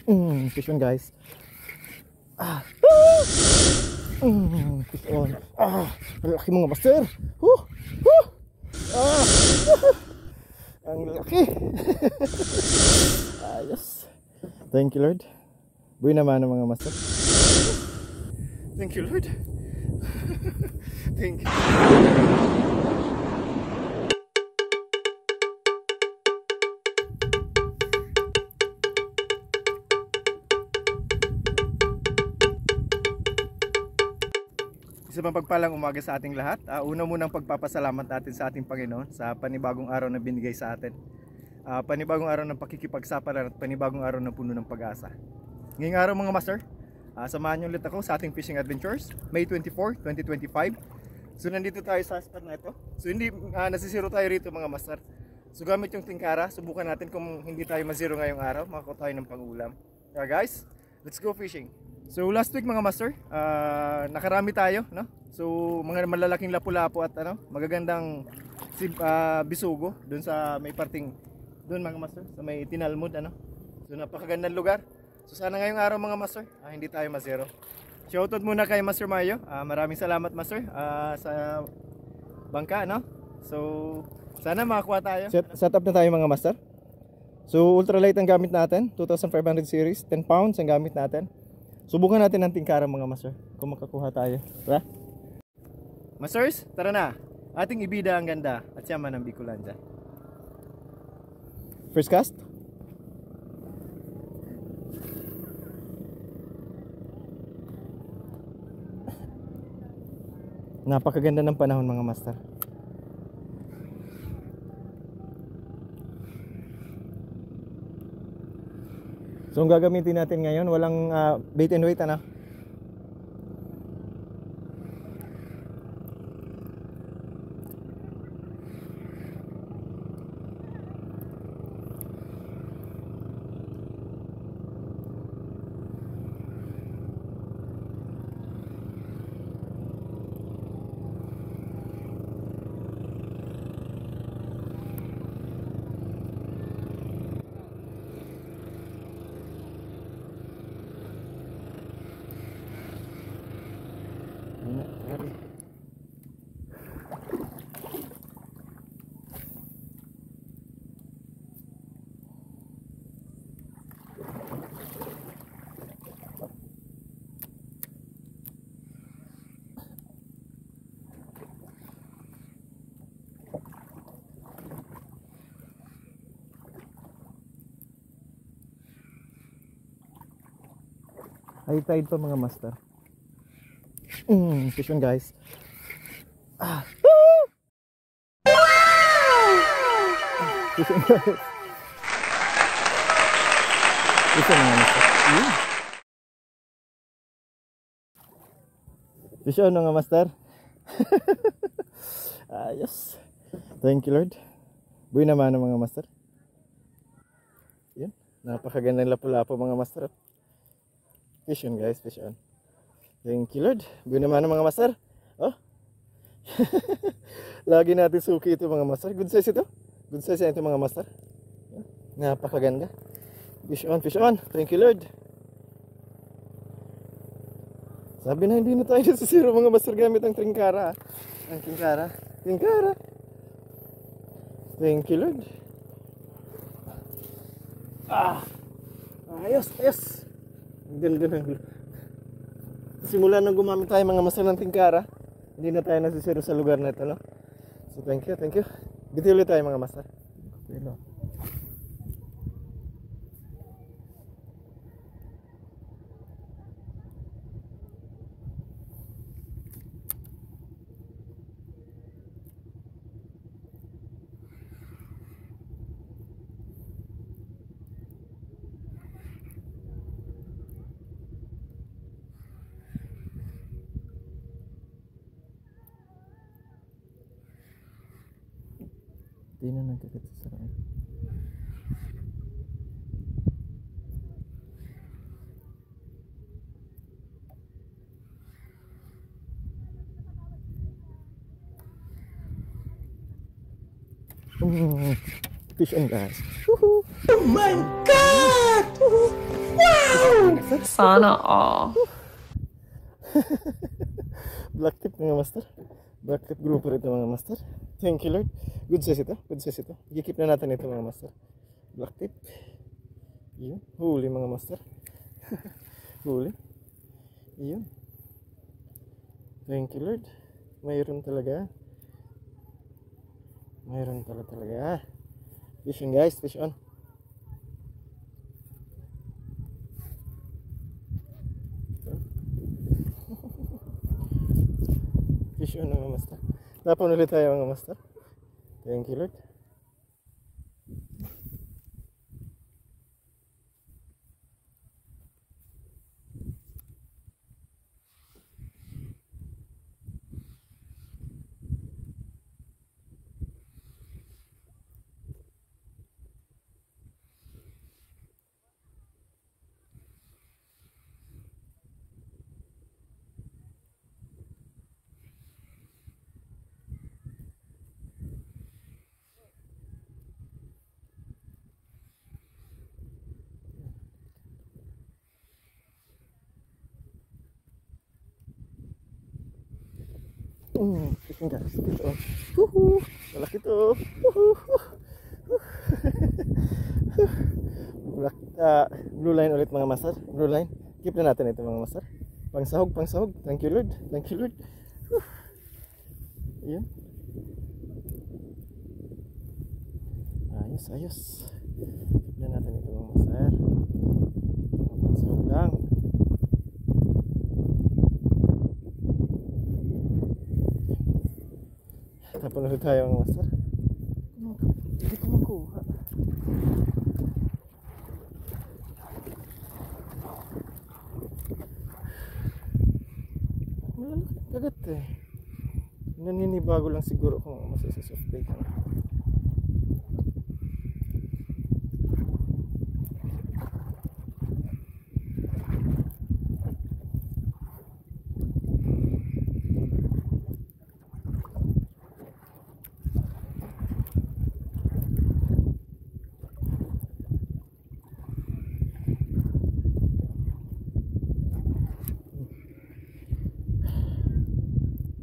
Fish on, guys. Fish on. Laki mga master. Ang laki. Ayos. Thank you, Lord. Buhay naman ng mga master. Thank you, Lord. Thank you. Isa pang pagpalang umaga sa ating lahat. Una munang pagpapasalamat natin sa ating Panginoon sa panibagong araw na binigay sa atin. Panibagong araw ng pakikipagsapalaran at panibagong araw na puno ng pag-asa. Ngayong araw mga master, samahan niyo ulit ako sa ating fishing adventures, May 24, 2025. So nandito tayo sa spot na ito. So hindi nasisiro tayo rito mga master. So gamit yung tingkara, subukan natin kung hindi tayo mazero ngayong araw, makakuha tayo ng pang-ulam. Kaya guys, let's go fishing. So last week mga master, nakarami tayo, no? So mga malalaking lapu-lapu at magagandang bisugo doon sa may parting doon mga master, sa may Tinalmud, So napakagandang lugar. So sana ngayong araw mga master, hindi tayo mazero. Shoutout muna kay Master Mayo. Maraming salamat master sa bangka, no? So sana makakuha tayo. Set up na tayo mga master. So ultralight ang gamit natin, 2500 series, 10 pounds ang gamit natin. Subukan natin ang tingkara mga master, kung makakuha tayo. Tara? Masters, tara na. Ating ibida ang ganda at siyaman ng Bicolanja. First cast. Napakaganda ng panahon mga master. So ang gagamitin natin ngayon, walang bait and weight, High tide pa mga master. Fish on guys. Fish on guys. Fish on mga master. Fish on mga master. Yes. Thank you Lord. Buhay naman ng mga master. Yan. Napakagandang lapu-lapu mga master. Fish on guys, fish on. Thank you Lord. Buhay naman ng mga master. Lagi natin suki ito mga master. Good size ito. Good size ito mga master. Napakaganda. Fish on, fish on. Thank you Lord. Sabi na hindi na tayo sa zero mga master gamit ang tingkara. Ang tingkara. Tingkara. Thank you Lord. Ayos, ayos. Ganda. Simula nang gumamit tayo mga master ng tingkara, hindi na tayo nasisiro sa lugar na ito, no? So thank you. Dito ulit tayo mga master. Hindi na nagkakit sa saraan. Fish on guys. Oh my God! Wow! master. Sana all. Black tip mga master. Black tip grouper ito mga master. Thank you Lord. Good size ito. Good size ito. I-keep na natin ito mga master. Black tip. Yun. Huli mga master. Huli. Yun. Thank you Lord. Mayroon talaga. Mayroon talaga. Fish on guys. Fish on. Fish on mga master. Tapon ulit tayo mga master. Thank you Lord. Fishing guys. Ito. Malaki to. Blue line ulit mga master. Blue line. Keep na natin ito mga master. Pangsahog. Thank you Lord. Ayan. Ayos. Keep na natin ito mga master. Pangsahog lang. Tapon ulit tayo mga master. Hindi ko makuha. Malalaki kagat eh. Naninibago lang siguro kung masasisoft bait.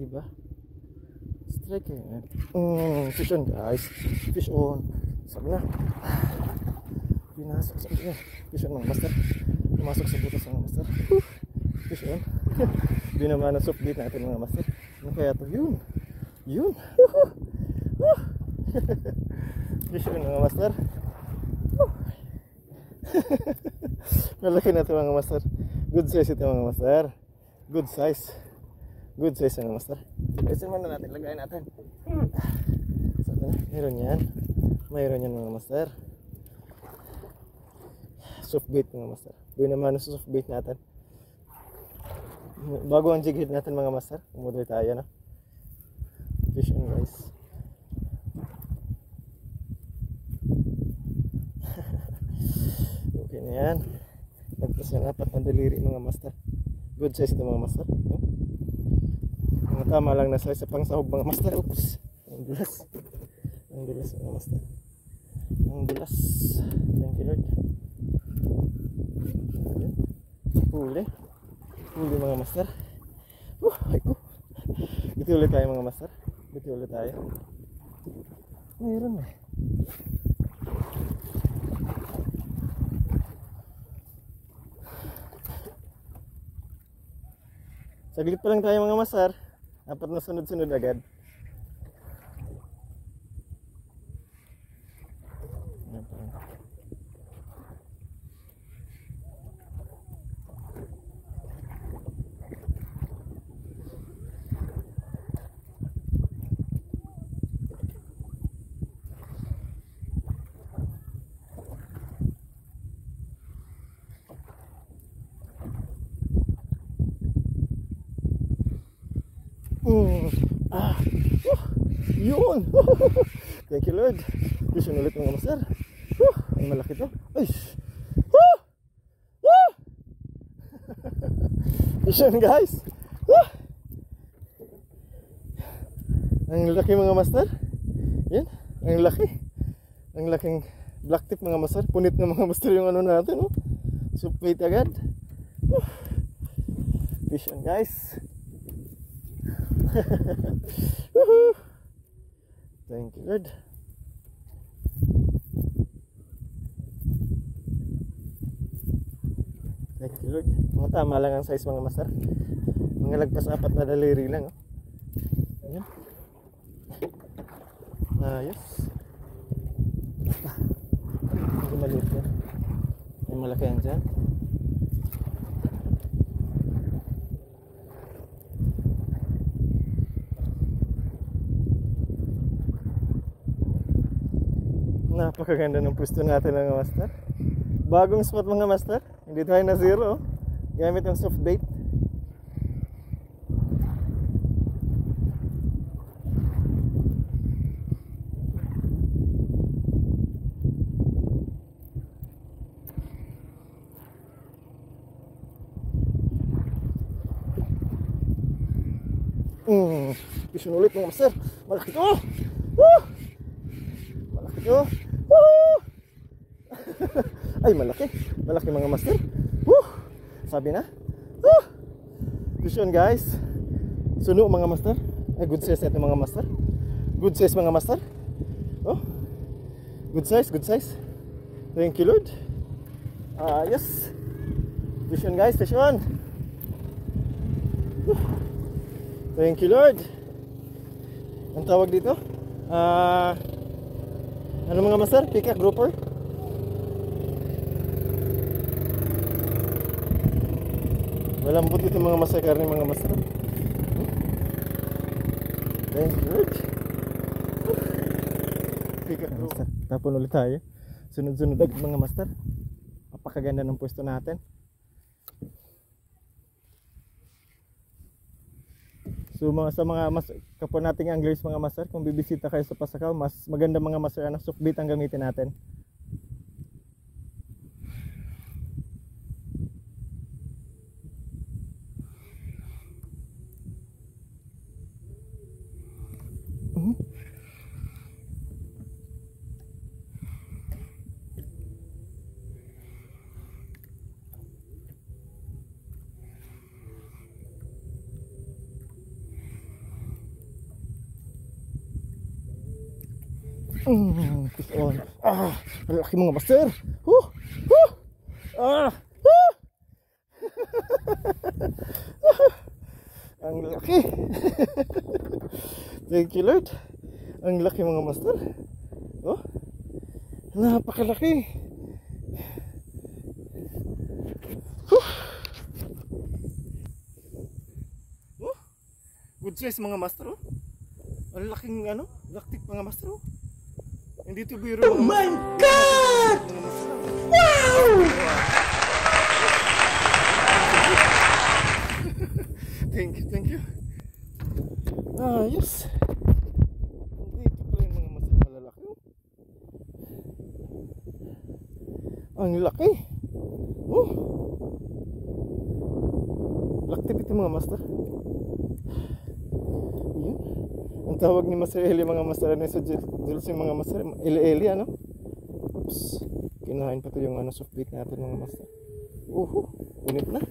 Diba? Strike eh. Fish on guys. Fish on. Sabi na. Pinasok sa mga. Fish on mga master. Pumasok sa butas mga master. Fish on. Di naman ang soft bait natin mga master. Ano kaya to? Yun. Fish on mga master. Malaki na ito mga master. Good size ito mga master. Good size mga master. Kasi man na natin, lagayin natin. So, mayroon yan mga master. Soft bait mga master. Doon naman sa soft bait natin. Bago ang jig head natin mga master. Umuloy tayo na. Fish on guys. Okay na yan. Nagpas na 4 na daliri mga master. Good size ito mga master. Mga tama lang na size sa pangsahog mga master. Oops. Ang dulas mga master. Ang dulas. Thank you Lord. Huli mga master. Dito ulit tayo mga master. Mayroon eh. Saglit pa lang tayo mga master. 4 na sunod-sunod agad. Yun. Thank you Lord. Fish ulit mga master. Ang malaki to. Ay. Fish on guys. Ang laki mga master. Yan. Ang laki. Ang laking black tip mga master. Punit na mga master yung ano natin. Supwait agad. Fish on guys. Woohoo! Thank you Lord. Thank you Lord. Mga tama lang ang size mga master. Mga lagpas 4 na daliri lang oh. Ayan. Ayos. Hindi maliit yan. May malaki yan dyan. Napakaganda ng pwesto natin mga master. Bagong spot mga master. Hindi tayo na zero. Gamit ang soft bait. Pisun ulit mga master. Malaki to. Malaki to. Ay malaki. Malaki mga master. Sabi na. Pisun guys. Suno mga master. Ay good size ito mga master. Good size mga master. Oh. Good size, good size. Thank you Lord. Yes. Pisun guys, pisun. Thank you Lord. Ang tawag dito? Ano mga master? Peacock grouper? Malambot ito mga master, karne mga master. Thank you Lord. Peacock grouper. Tapon ulit tayo. Sunod-sunod mga master. Napakaganda ng pwesto natin. So sa mga kapwa nating anglers mga master, kung bibisita kayo sa Pasakaw, mas maganda mga master na soft bait ang gamitin natin. Fish on. Ang laki mga master. Ang laki. Thank you Lord. Ang laki mga master. Oh, napakalaki. Good size mga master. Ang laking laktik mga master. Hindi to biro. Oh my God! Wow! Thank you, thank you. Yes. Dito pala yung mga mas malalaki. Ang laki. Laktip ito mga master. Yan. Ang tawag ni Master Eli mga master ano sa Jules yung mga master Eli ano. Oops. Kinahain pa to yung soft bait natin mga master. Unit na.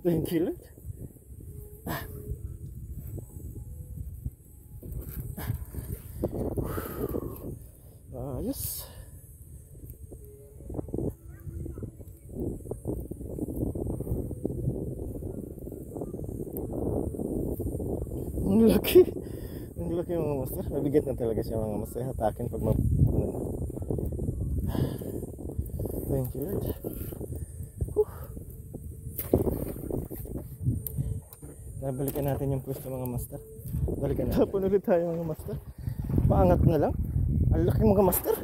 Thank you Lord. Yes. Ang laki. Ang laki mga master. Mabigat na talaga siya mga master. Hatakin pag Thank you Lord. Balikan natin yung pwesto mga master. Balikan natin. Tapon ulit tayo mga master. Paangat na lang. Ang laki mga master.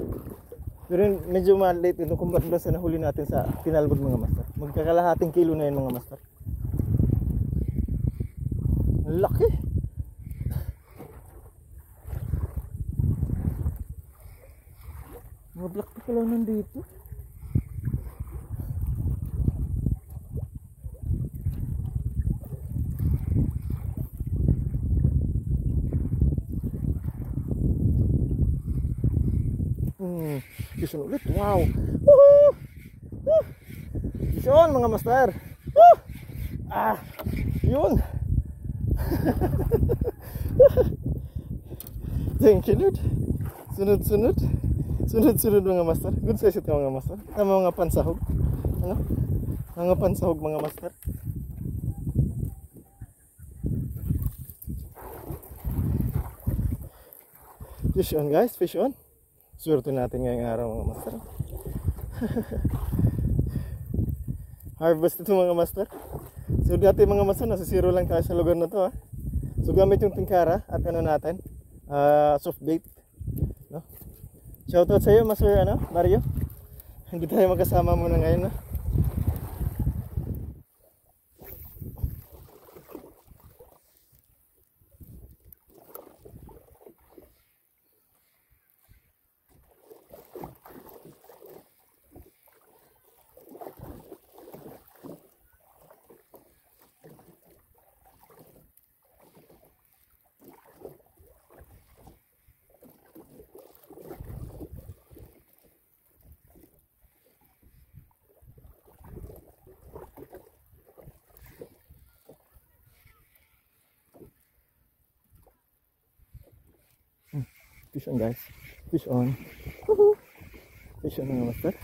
Pero medyo maliit ito kumpara sa nahuli natin sa pinalbog mga master. Magkakalahating kilo na yun mga master. Ang laki. Mga black pa pala nandito. Fish on ulit. Wow. Fish on mga master. Woo! Yun. Thank you Lord. Sunod mga master. Good size ito mga master. Tama mga pansahog. Ano? Mga pansahog mga master. Fish on guys, fish on. Swerte natin ngayong araw mga master. Harvest ito mga master. So dati mga master, nasa zero lang tayo sa lugar na to ha. So gamit yung tingkara at ano natin, soft bait, no? Shoutout sa iyo Master Mario. Hindi tayo magkasama muna ngayon no? Fish on guys. Fish on. Woohoo! Fish on mga master.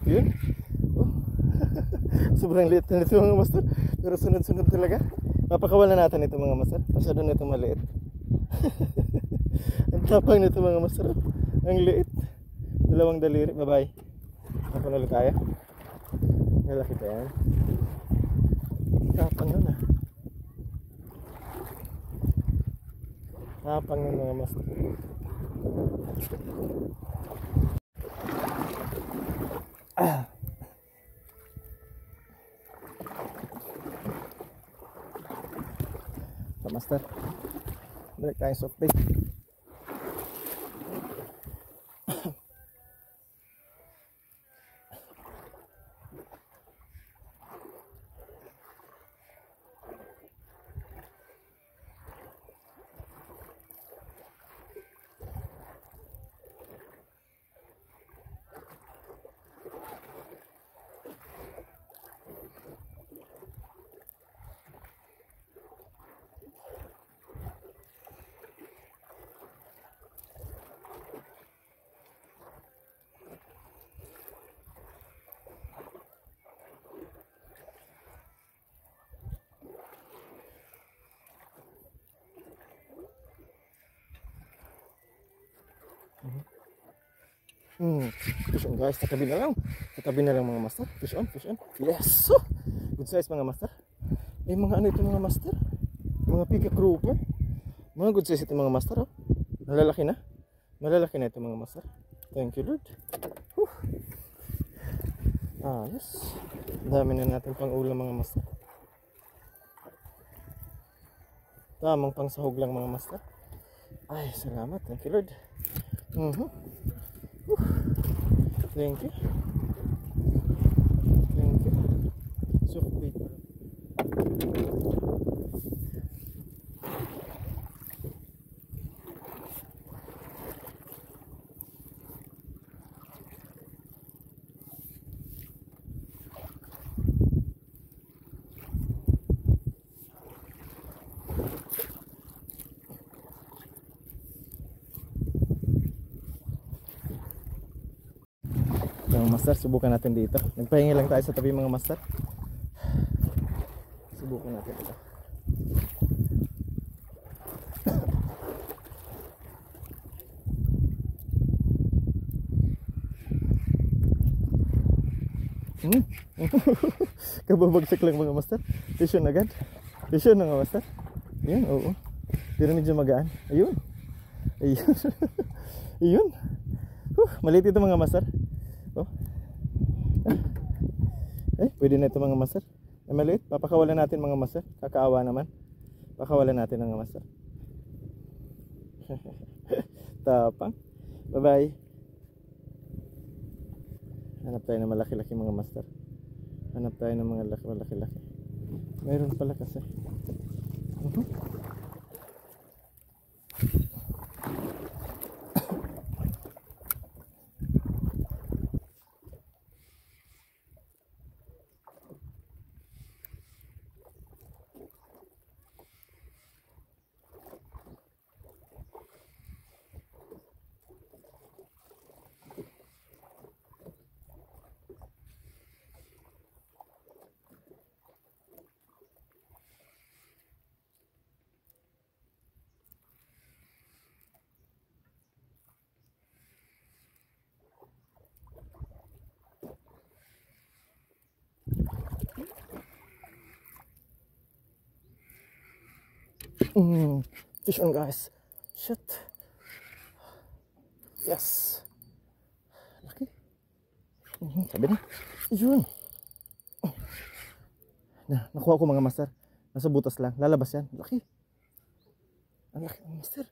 Yun. Oh. Sobrang liit na ito mga master. Pero sunod-sunod talaga. Papakawalan natin ito mga master. Masyado na ito maliit. Ang tapang nito mga master. Ang liit. Dalawang daliri. Bye bye. Ako na ulit tayo. Lalaki tayo. Tapang yun ah. Tapang yun mga master. So master, balik tayo soft bait. Fish on guys, tatabi na lang. Tatabi na lang mga master. Fish on, fish on. Yes! Good size mga master. Eh mga ano ito mga master? Mga pika grouper. Mga good size ito mga master oh. Malalaki na. Malalaki na ito mga master. Thank you Lord. Whew. Yes. Dami na natin pang ulam mga master. Tamang pang sahog lang mga master. Ay, salamat. Thank you Lord. Thank you. Thank you. Soft bait. Mga master, subukan natin dito. Nagpahingi lang tayo sa tabi mga master. Subukan natin ito. Kababagsak lang mga master. Fisyon agad. Fisyon mga master. Ayun, oo. Pero medyo magaan. Ayun. Ayun. Ayun. Maliit ito mga master. Oh. Pwede na ito mga master. Maliit. Papakawalan natin mga master. Kakaawa naman. Pakawalan natin mga master. Tapang. Bye bye. Hanap tayo ng malaki-laki mga master. Hanap tayo ng mga malaki-laki. Mayroon pala kasi. Fish on guys. Shit. Yes. Laki. Sabi na. Yun. Nakuha ko mga master. Nasa butas lang. Lalabas yan. Laki. Ang laki mga master.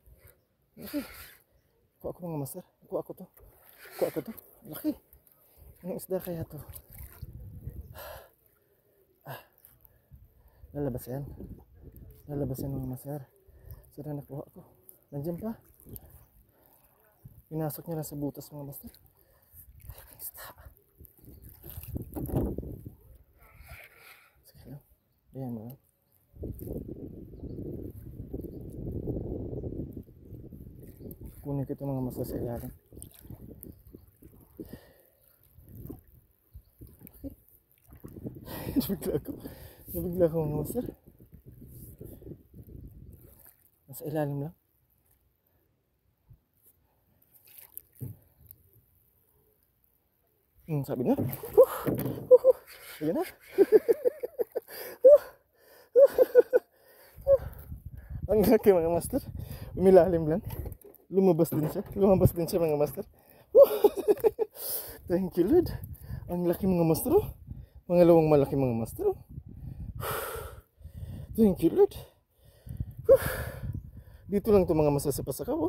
Laki. Kuha ko mga master. Kuha ko to. Laki. Anong isda kaya to? Lalabas yan. Lalabas yan mga master. Sira nakuha ko. Nandiyan pa. Pinasok niya lang sa butas mga master. Isda. Sige lang. Ayan mo. Kunin ko ito mga master sa ilalim. Nabigla ako mga master. Nasa ilalim lang. Sabi na. Ayan na. Ang laki mga master. Umilalim lang. Lumabas din siya mga master. Thank you Lord. Ang laki mga master. Pangalawang malaki mga master. Thank you Lord. Dito lang ito mga master sa Pasakaw.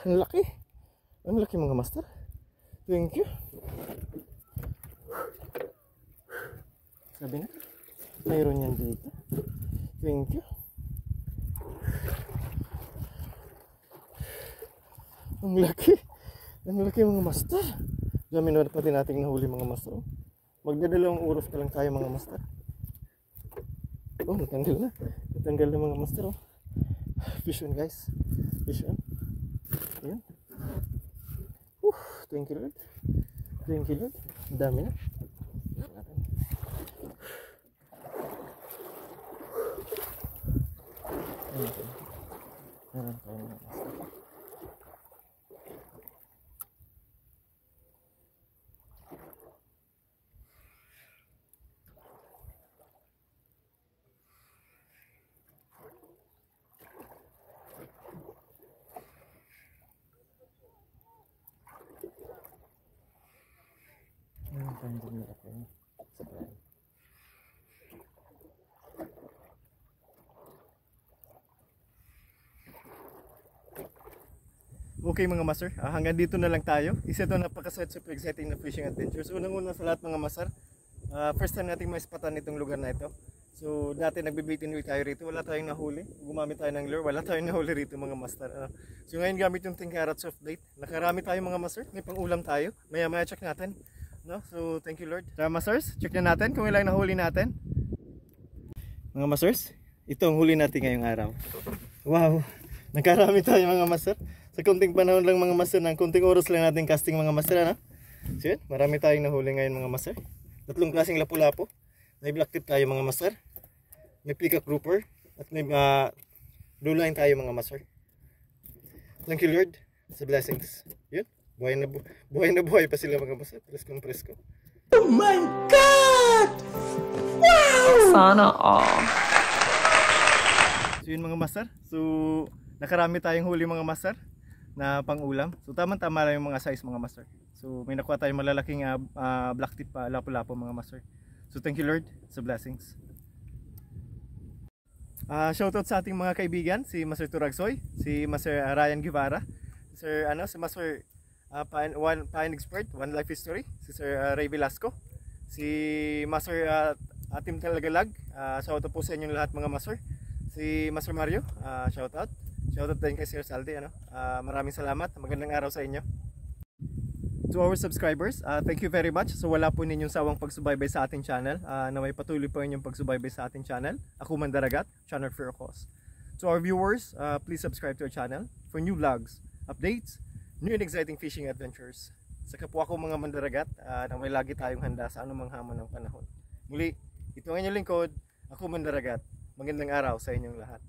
Ang laki. Ang laki mga master. Thank you. Sabi na. Mayroon yan dito. Thank you. Ang laki. Ang laki mga master. Dami na pa din nating nahuli mga master. Magdadalawang oras ka lang tayo mga master. Oh, natanggal na. Natanggal na mga master. Fish on guys. Fish on. Ayan. Thank you Lord. Thank you Lord. Ang dami na. Meron tayo mga master. Okay mga master, hanggang dito na lang tayo. Isa ito super exciting na fishing adventures. Unang-una sa lahat mga master, first time nating maispatan itong lugar na ito. So dati nagbe-bait and wheel tayo rito, wala tayong nahuli. Gumamit tayo ng lure, wala tayong nahuli rito mga master. So ngayon gamit yung Tingkarat soft bait. Nakarami tayo mga master, may pang-ulam tayo. Maya-maya check natin. No? So thank you Lord. Tara masters, check na natin kung ilang nahuli natin. Mga masters, ito ang huli natin ngayong araw. Wow, nakarami tayo mga master. Sa konting panahon lang mga master, ng konting oras lang natin casting mga master, ano? So yun, marami tayong nahuli ngayon mga master. Tatlong klaseng lapu-lapo. May black tip tayo mga master. May peacock grouper. At may blue line tayo mga master. Thank you Lord sa blessings. Yun, buhay na buhay pa sila mga master. Presko. Oh my God! Wow! Sana all. So yun mga master. So nakarami tayong huli mga master na pang-ulam. So tama-tama lang yung mga size mga master. So may nakuha tayong malalaking black tip lapu-lapu mga master. So thank you Lord sa blessings. Shoutout sa ating mga kaibigan, si Master Turagsoy, si Master Ryan Guevara, si Master Pine Expert, One Life History, si Sir Ray Velasco, si Master Atim Talagalag, shoutout po sa inyong lahat mga master. Si Master Mario, shoutout. Shoutout din kay Sir Saldi, maraming salamat. Magandang araw sa inyo. To our subscribers, thank you very much. So wala po ninyong sawang pagsubaybay sa ating channel. Na may patuloy po inyong pagsubaybay sa ating channel. Ako Mandaragat, Channel for a Cause. To our viewers, please subscribe to our channel for new vlogs, updates, new and exciting fishing adventures. Sa kapwa ko mga Mandaragat, na may lagi tayong handa sa anumang hamon ng panahon. Muli, ito ang inyong lingkod, ako Mandaragat. Magandang araw sa inyong lahat.